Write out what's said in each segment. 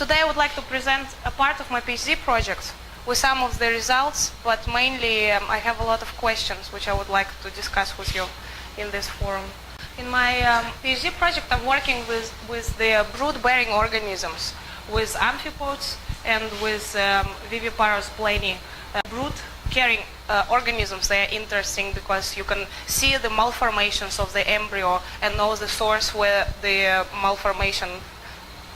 Today I would like to present a part of my PhD project with some of the results, but mainly I have a lot of questions which I would like to discuss with you in this forum. In my PhD project I'm working with the brood-bearing organisms, with amphipods and with Viviparous blaney. Brood-carrying organisms, they are interesting because you can see the malformations of the embryo and know the source where the malformation,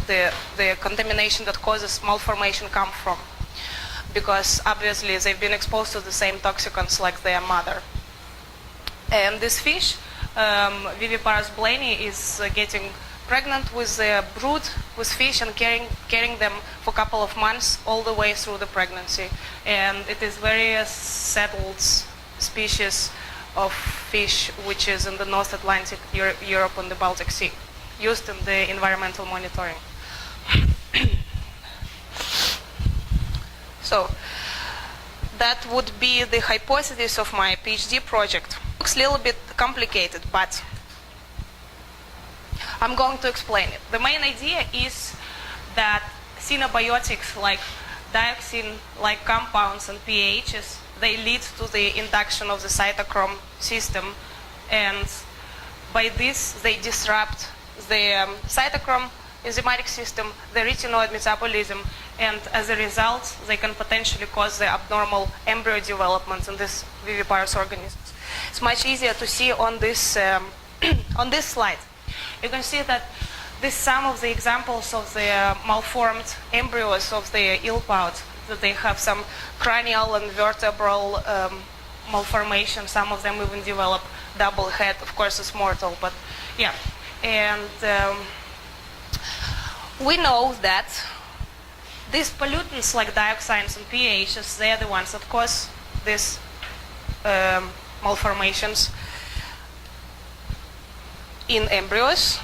the contamination that causes malformation come from. Because obviously they've been exposed to the same toxicants like their mother. And this fish, Viviparous blaney, is getting pregnant with the brood, with fish, and carrying them for a couple of months all the way through the pregnancy. And it is very settled species of fish which is in the North Atlantic, Europe and the Baltic Sea, used in the environmental monitoring. So that would be the hypothesis of my PhD project. Looks a little bit complicated, but I'm going to explain it. The main idea is that cinebiotics like dioxin-like compounds and pHs, they lead to the induction of the cytochrome system, and by this they disrupt the cytochrome enzymatic system, the retinoid metabolism, and as a result they can potentially cause the abnormal embryo development in these viviparous organisms. It's much easier to see on this on this slide. You can see that some of the examples of the malformed embryos of the eelpout, that they have some cranial and vertebral malformation. Some of them even develop double head. Of course, it's mortal, but yeah. And we know that these pollutants like dioxins and pHs, they are the ones that cause these malformations in embryos.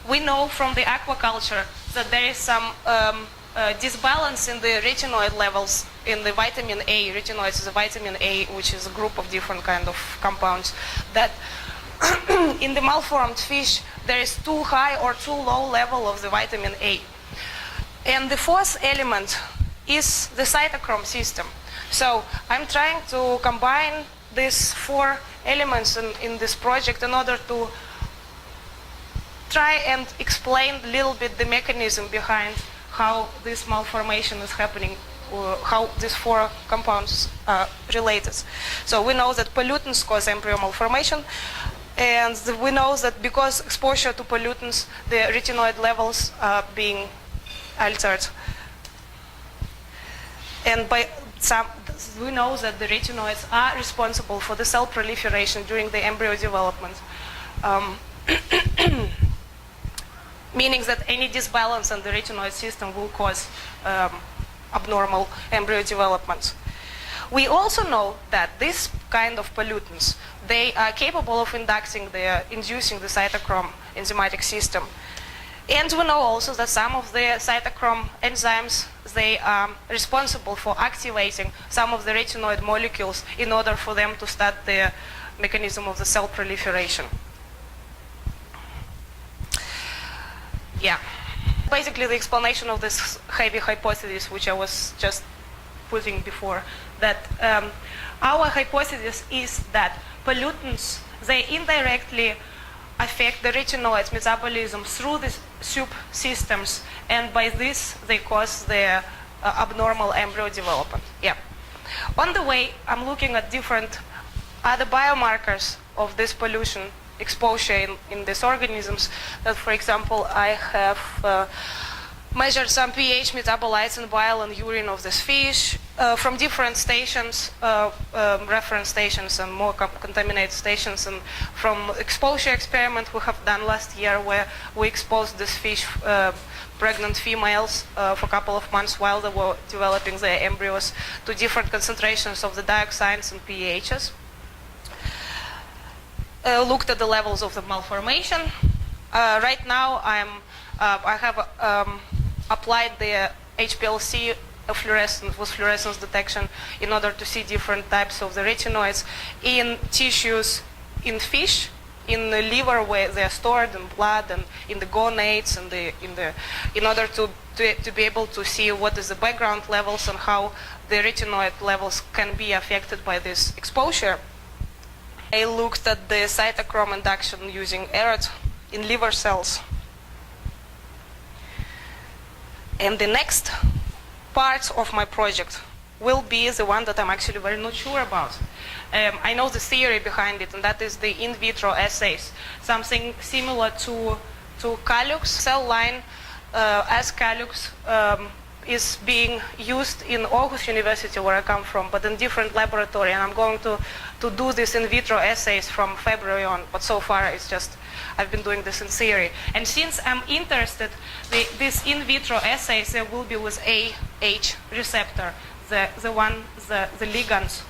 We know from the aquaculture that there is some disbalance in the retinoid levels in the vitamin A. Retinoids is a vitamin A, which is a group of different kind of compounds, that in the malformed fish there is too high or too low level of the vitamin A. And the fourth element is the cytochrome system. So I'm trying to combine these four elements in this project in order to try and explain a little bit the mechanism behind how this malformation is happening, or how these four compounds are related. So we know that pollutants cause embryo malformation, and we know that because exposure to pollutants, the retinoid levels are being altered. And we know that the retinoids are responsible for the cell proliferation during the embryo development. Meaning that any disbalance in the retinoid system will cause abnormal embryo development. We also know that this kind of pollutants, they are capable of inducing the cytochrome enzymatic system. And we know also that some of the cytochrome enzymes, they are responsible for activating some of the retinoid molecules in order for them to start the mechanism of the cell proliferation. Yeah. Basically the explanation of this heavy hypothesis, which I was just putting before, that our hypothesis is that pollutants, they indirectly affect the retinoid metabolism through the soup systems, and by this they cause the abnormal embryo development. Yeah. On the way, I'm looking at different other biomarkers of this pollution exposure in these organisms. That, for example, I have measured some pH metabolites in bile and urine of this fish from different stations, reference stations and more contaminated stations, and from exposure experiment we have done last year where we exposed this fish, pregnant females, for a couple of months while they were developing their embryos, to different concentrations of the dioxins and pHs. Looked at the levels of the malformation. Right now I have applied the HPLC with fluorescence detection in order to see different types of the retinoids in tissues in fish, in the liver where they are stored in blood and in the gonads and in order to be able to see what is the background levels and how the retinoid levels can be affected by this exposure. I looked at the cytochrome induction using ERT in liver cells. And the next part of my project will be the one that I'm actually very not sure about. I know the theory behind it, and that is the in vitro assays. Something similar to Calyx cell line, as Calyx is being used in Aarhus University, where I come from, but in different laboratory. And I'm going to do this in vitro assays from February on, but so far it's just I've been doing this in theory. And since I'm interested, these in vitro assays, they will be with AH receptor, the ligands.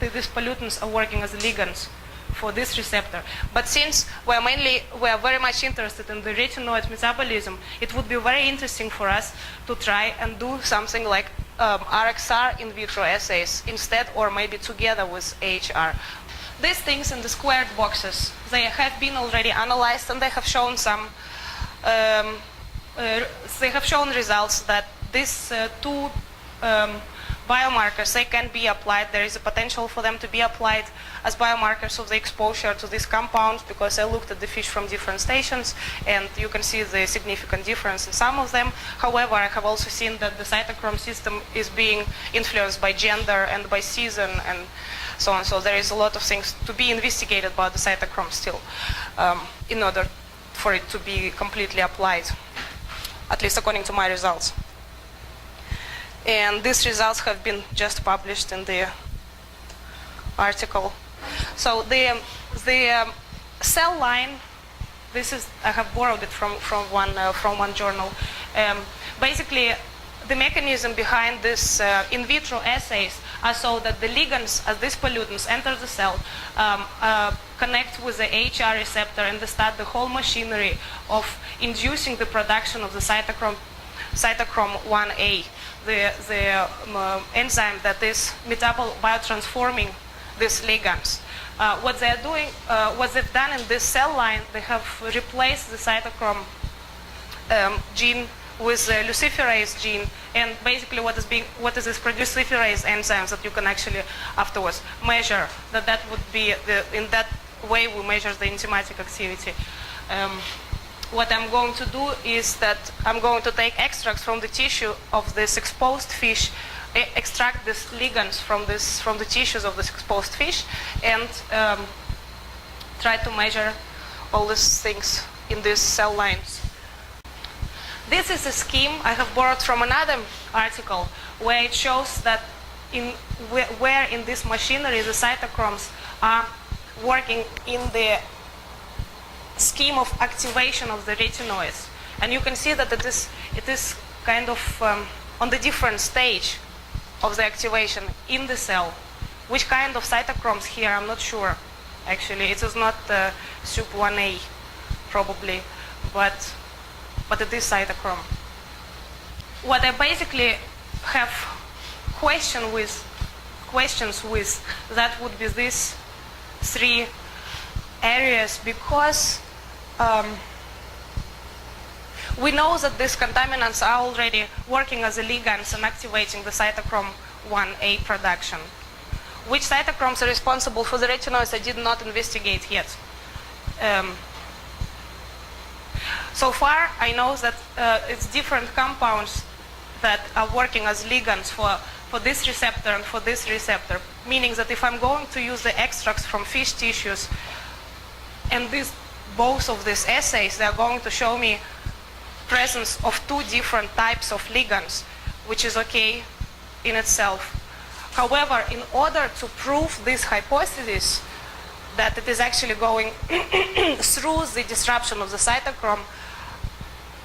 These pollutants are working as ligands for this receptor. But since we are very much interested in the retinoid metabolism, it would be very interesting for us to try and do something like RXR in vitro assays instead, or maybe together with AHR. These things in the squared boxes, they have been already analyzed, and they have shown results that these two biomarkers, they can be applied. There is a potential for them to be applied as biomarkers of the exposure to these compounds, because I looked at the fish from different stations, and you can see the significant difference in some of them. However, I have also seen that the cytochrome system is being influenced by gender and by season and so on. So there is a lot of things to be investigated about the cytochrome still, in order for it to be completely applied, at least according to my results. And these results have been just published in the article. So the cell line, this is, I have borrowed it from one journal. Basically, the mechanism behind this in vitro assays are so that the ligands, as these pollutants enter the cell, connect with the AHR receptor and they start the whole machinery of inducing the production of the cytochrome 1A, the enzyme that is biotransforming these ligands. What they are doing, what they've done in this cell line, they have replaced the cytochrome gene with the luciferase gene, and basically what is this produce luciferase enzymes that you can actually afterwards measure. That would be in that way we measure the enzymatic activity. What I'm going to do is that I'm going to take extracts from the tissue of this exposed fish, extract these ligands from the tissues of this exposed fish, and try to measure all these things in these cell lines. This is a scheme I have borrowed from another article where it shows that where in this machinery the cytochromes are working in the scheme of activation of the retinoids. And you can see that it is kind of on the different stage of the activation in the cell. Which kind of cytochromes here, I'm not sure. Actually, it is not SUP1A, probably, but it is cytochrome. What I basically have questions with, that would be these three areas, because we know that these contaminants are already working as ligands and activating the cytochrome 1A production. Which cytochromes are responsible for the retinoids I did not investigate yet. So far, I know that it's different compounds that are working as ligands for this receptor and for this receptor, meaning that if I'm going to use the extracts from fish tissues, and both of these assays, they are going to show me presence of two different types of ligands, which is okay in itself. However, in order to prove this hypothesis, that it is actually going through the disruption of the cytochrome,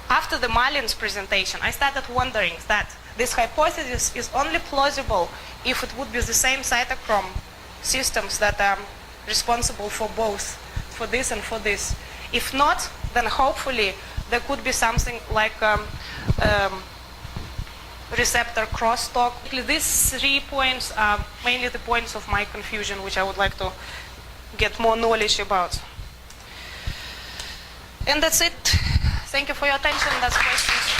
after the Malin's presentation, I started wondering that this hypothesis is only plausible if it would be the same cytochrome systems that are responsible for both, for this and for this. If not, then hopefully there could be something like receptor crosstalk. These 3 points are mainly the points of my confusion, which I would like to get more knowledge about. And that's it. Thank you for your attention. That's questions.